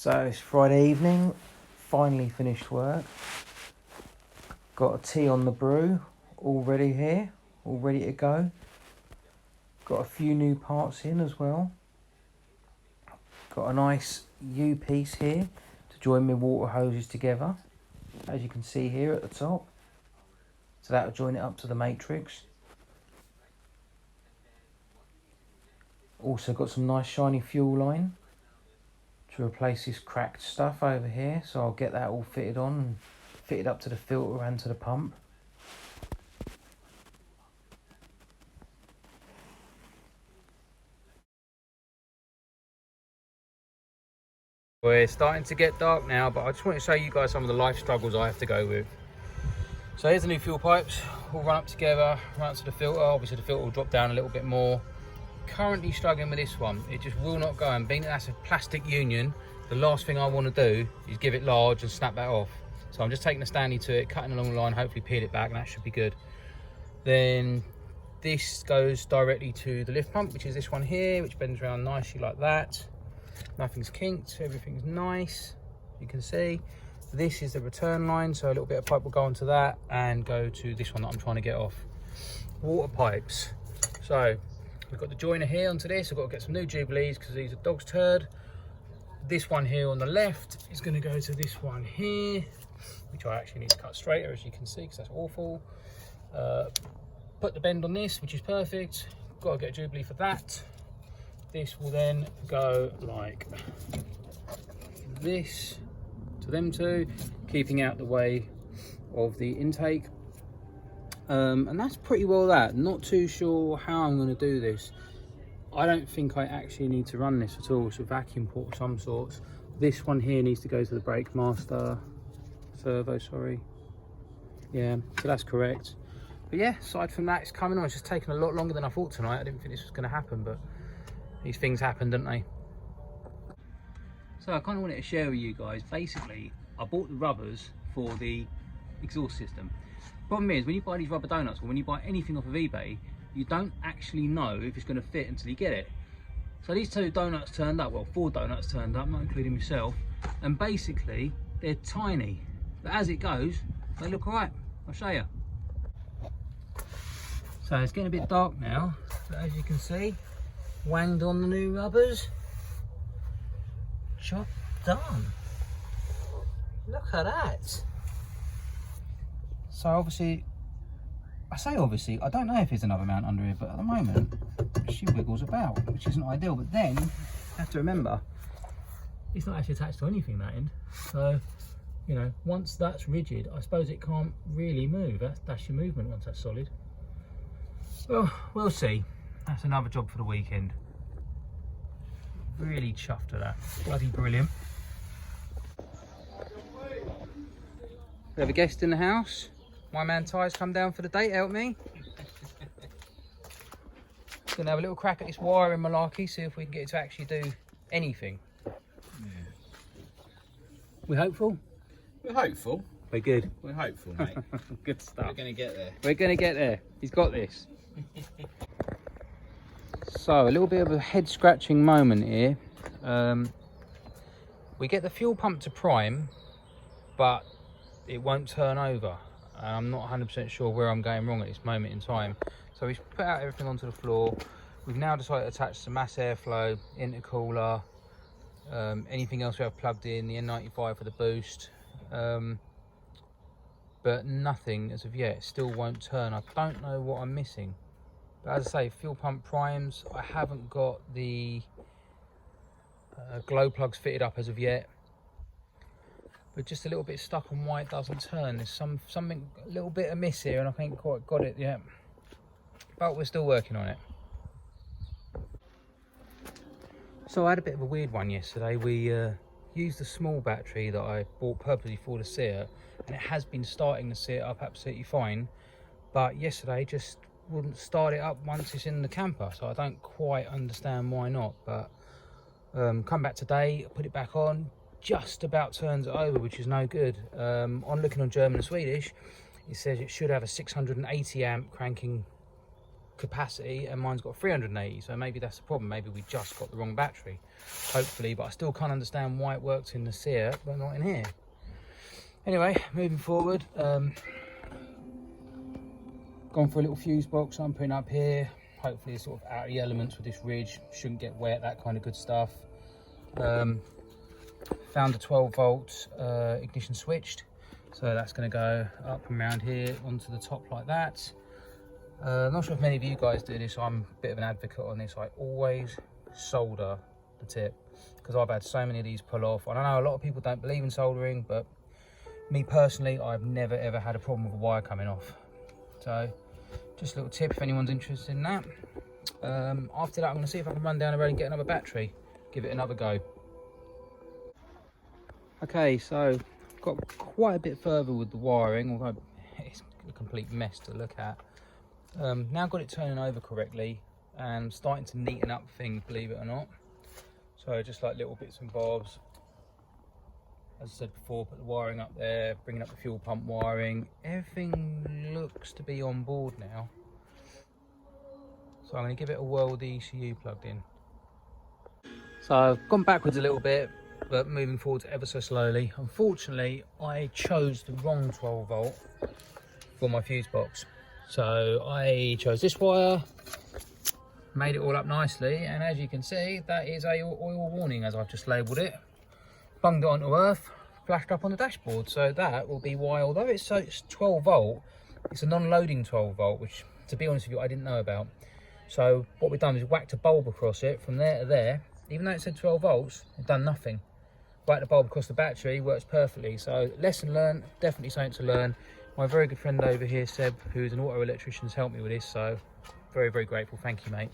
So it's Friday evening, finally finished work. Got a tea on the brew, all ready here, all ready to go. Got a few new parts in as well. Got a nice U-piece here to join my water hoses together, as you can see here at the top. So that'll join it up to the matrix. Also got some nice shiny fuel line to replace this cracked stuff over here, so I'll get that all fitted on and fitted up to the filter and to the pump. We're starting to get dark now, but I just want to show you guys some of the life struggles I have to go with. So here's the new fuel pipes, all run up together, run up to the filter. Obviously the filter will drop down a little bit more. Currently struggling with this one, it just will not go, and being that that's a plastic union, the last thing I want to do is give it large and snap that off. So I'm just taking a Stanley to it, cutting along the line, hopefully peel it back, and that should be good. Then this goes directly to the lift pump, which is this one here, which bends around nicely like that. Nothing's kinked, everything's nice, you can see. This is the return line, so a little bit of pipe will go onto that and go to this one that I'm trying to get off. Water pipes. So we've got the joiner here onto this. I've got to get some new Jubilees because these are dog's turd. This one here on the left is going to go to this one here, which I actually need to cut straighter, as you can see, because that's awful. Put the bend on this, which is perfect. Got to get a Jubilee for that. This will then go like this to them two, keeping out the way of the intake. And that's pretty well that. Not too sure how I'm going to do this. I don't think I actually need to run this at all. It's a vacuum port of some sorts. This one here needs to go to the brake master servo, sorry. Yeah, so that's correct. But yeah, aside from that, it's coming on. It's just taking a lot longer than I thought tonight. I didn't think this was going to happen, but these things happen, don't they? So I kind of wanted to share with you guys, basically, I bought the rubbers for the exhaust system. Problem is, when you buy these rubber donuts, or when you buy anything off of eBay, you don't actually know if it's going to fit until you get it. So these two donuts turned up, well, 4 donuts turned up, not including myself, and basically they're tiny, but as it goes, they look alright. I'll show you. So it's getting a bit dark now, but as you can see, wanged on the new rubbers, job done. Look at that. So obviously, I say obviously, I don't know if there's another mount under here, but at the moment she wiggles about, which isn't ideal. But then you have to remember, it's not actually attached to anything, that end. So, you know, once that's rigid, I suppose it can't really move. That's your movement once that's solid. Well, we'll see. That's another job for the weekend. Really chuffed at that. Bloody brilliant. We have a guest in the house. My man Ty's come down for the day to help me. Gonna have a little crack at this wiring malarkey, see if we can get it to actually do anything. Yeah. We hopeful? We're hopeful. We're good. We're hopeful, mate. Good stuff. We're gonna get there. We're gonna get there. He's got this. So a little bit of a head scratching moment here. We get the fuel pump to prime, but it won't turn over. And I'm not 100% sure where I'm going wrong at this moment in time. So we've put out everything onto the floor. We've now decided to attach some mass airflow, intercooler, anything else we have plugged in, the N95 for the boost. But nothing as of yet, still won't turn. I don't know what I'm missing. But as I say, fuel pump primes, I haven't got the glow plugs fitted up as of yet. But just a little bit stuck on why it doesn't turn. There's something a little bit amiss here, and I ain't quite got it yet. But we're still working on it. So I had a bit of a weird one yesterday. We used the small battery that I bought purposely for the Seat, and it has been starting the Seat up absolutely fine. But yesterday just wouldn't start it up once it's in the camper, so I don't quite understand why not. But come back today, put it back on, just about turns it over, which is no good. On looking on German and Swedish, it says it should have a 680 amp cranking capacity and mine's got 380, so maybe that's the problem. Maybe we just got the wrong battery, hopefully, but I still can't understand why it works in the Seat but not in here. Anyway, moving forward, gone for a little fuse box I'm putting up here. Hopefully it's sort of out of the elements with this ridge, shouldn't get wet, that kind of good stuff. Found a 12 volt ignition switched, so that's going to go up and around here onto the top like that. Not sure if many of you guys do this. I'm a bit of an advocate on this. I always solder the tip because I've had so many of these pull off. I know a lot of people don't believe in soldering, but me personally, I've never ever had a problem with a wire coming off. So just a little tip if anyone's interested in that. After that, I'm going to see if I can run down the road and get another battery, give it another go. Okay, so I've got quite a bit further with the wiring, although it's a complete mess to look at. Now got it turning over correctly and starting to neaten up things, believe it or not. So just like little bits and bobs. As I said before, put the wiring up there, bringing up the fuel pump wiring. Everything looks to be on board now. So I'm going to give it a whirl with the ECU plugged in. So I've gone backwards a little bit, but moving forwards ever so slowly. Unfortunately, I chose the wrong 12 volt for my fuse box. So I chose this wire, made it all up nicely, and as you can see, that is a oil warning, as I've just labelled it. Bunged it onto earth, flashed up on the dashboard. So that will be why, although it's 12 volt, it's a non-loading 12 volt, which, to be honest with you, I didn't know about. So what we've done is whacked a bulb across it from there to there. Even though it said 12 volts, it's done nothing. Whacked the bulb across the battery, works perfectly. So lesson learned, definitely something to learn. My very good friend over here, Seb, who's an auto electrician, has helped me with this, so very, very grateful. Thank you, mate.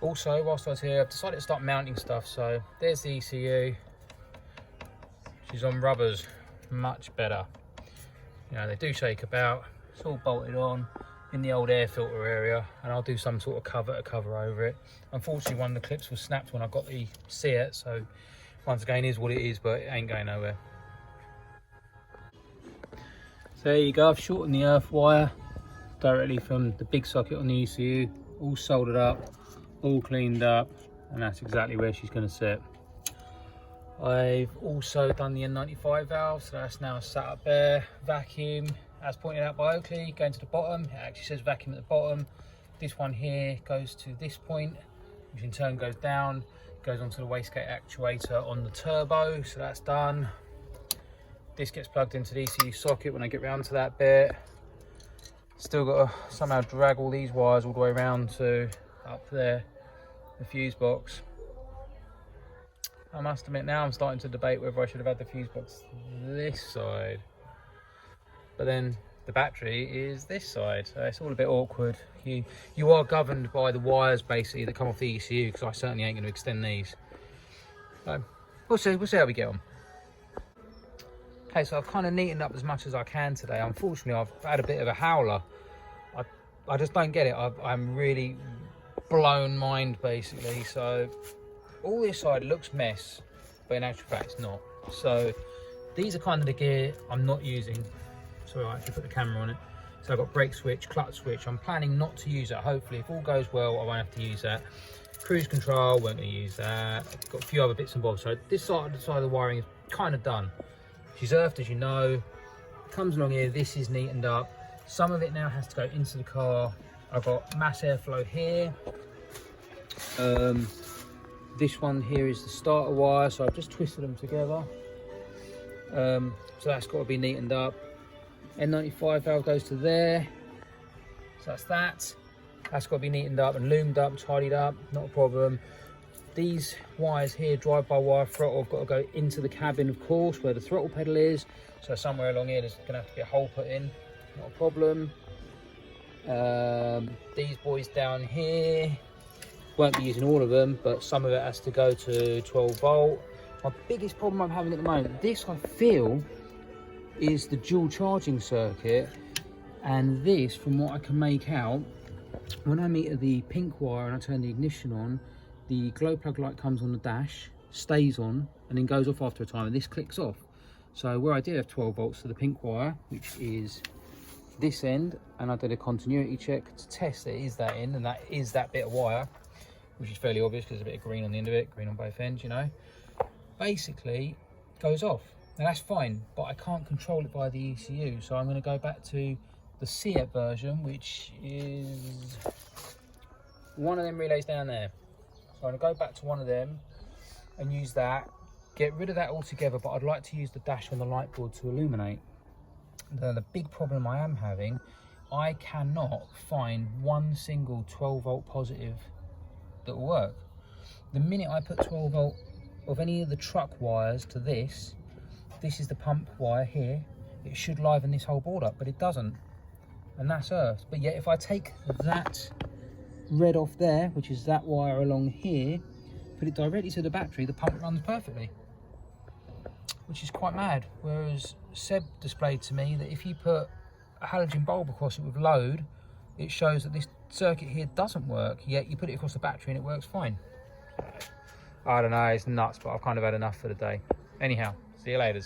Also, whilst I was here, I've decided to start mounting stuff. So there's the ECU. She's on rubbers, much better. You know, they do shake about. It's all bolted on in the old air filter area, and I'll do some sort of cover to cover over it. Unfortunately, one of the clips was snapped when I got the Seat, so once again, is what it is, but it ain't going nowhere. So there you go, I've shortened the earth wire directly from the big socket on the ECU, all soldered up, all cleaned up, and that's exactly where she's going to sit. I've also done the N95 valve, so that's now sat up there. Vacuum, as pointed out by Oakley, going to the bottom. It actually says vacuum at the bottom. This one here goes to this point, which in turn goes down, goes onto the wastegate actuator on the turbo, so that's done. This gets plugged into the ECU socket when I get round to that bit. Still got to somehow drag all these wires all the way around to up there, the fuse box. I must admit, now I'm starting to debate whether I should have had the fuse box this side. But then the battery is this side, so it's all a bit awkward. You are governed by the wires basically that come off the ECU, because I certainly ain't going to extend these. So we'll see how we get on. Okay, so I've kind of neatened up as much as I can today. Unfortunately, I've had a bit of a howler. I just don't get it. I'm really blown mind, basically. So all this side looks mess, but in actual fact, it's not. So these are kind of the gear I'm not using. Sorry, I actually put the camera on it. So I've got brake switch, clutch switch. I'm planning not to use that. Hopefully, if all goes well, I won't have to use that. Cruise control, won't use that. I've got a few other bits and bobs. So this side of the wiring is kind of done. She's earthed, as you know. Comes along here, this is neatened up. Some of it now has to go into the car. I've got mass airflow here. This one here is the starter wire, so I've just twisted them together. So that's got to be neatened up. N95 valve goes to there. So that's that. That's got to be neatened up and loomed up, tidied up, not a problem. These wires here, drive-by-wire throttle, have got to go into the cabin, of course, where the throttle pedal is. So somewhere along here, there's going to have to be a hole put in, not a problem. These boys down here, won't be using all of them, but some of it has to go to 12 volt. My biggest problem I'm having at the moment, this I feel is the dual charging circuit, and this, from what I can make out, when I meter the pink wire and I turn the ignition on, the glow plug light comes on the dash, stays on, and then goes off after a time, and this clicks off. So where I did have 12 volts to the pink wire, which is this end, and I did a continuity check to test that it is that end, and that is that bit of wire, which is fairly obvious because there's a bit of green on the end of it, green on both ends, you know. Basically, goes off. Now that's fine, but I can't control it by the ECU, so I'm going to go back to the CET version, which is one of them relays down there. So I'm going to go back to one of them and use that, get rid of that altogether, but I'd like to use the dash on the light board to illuminate. The big problem I am having, I cannot find one single 12 volt positive that will work. The minute I put 12 volt of any of the truck wires to this is the pump wire here, it should liven this whole board up, but it doesn't, and that's earth. But yet if I take that red off there, which is that wire along here, put it directly to the battery, the pump runs perfectly, which is quite mad. Whereas Seb displayed to me that if you put a halogen bulb across it with load, it shows that this circuit here doesn't work, yet you put it across the battery and it works fine. I don't know, it's nuts, but I've kind of had enough for the day. Anyhow, see you later.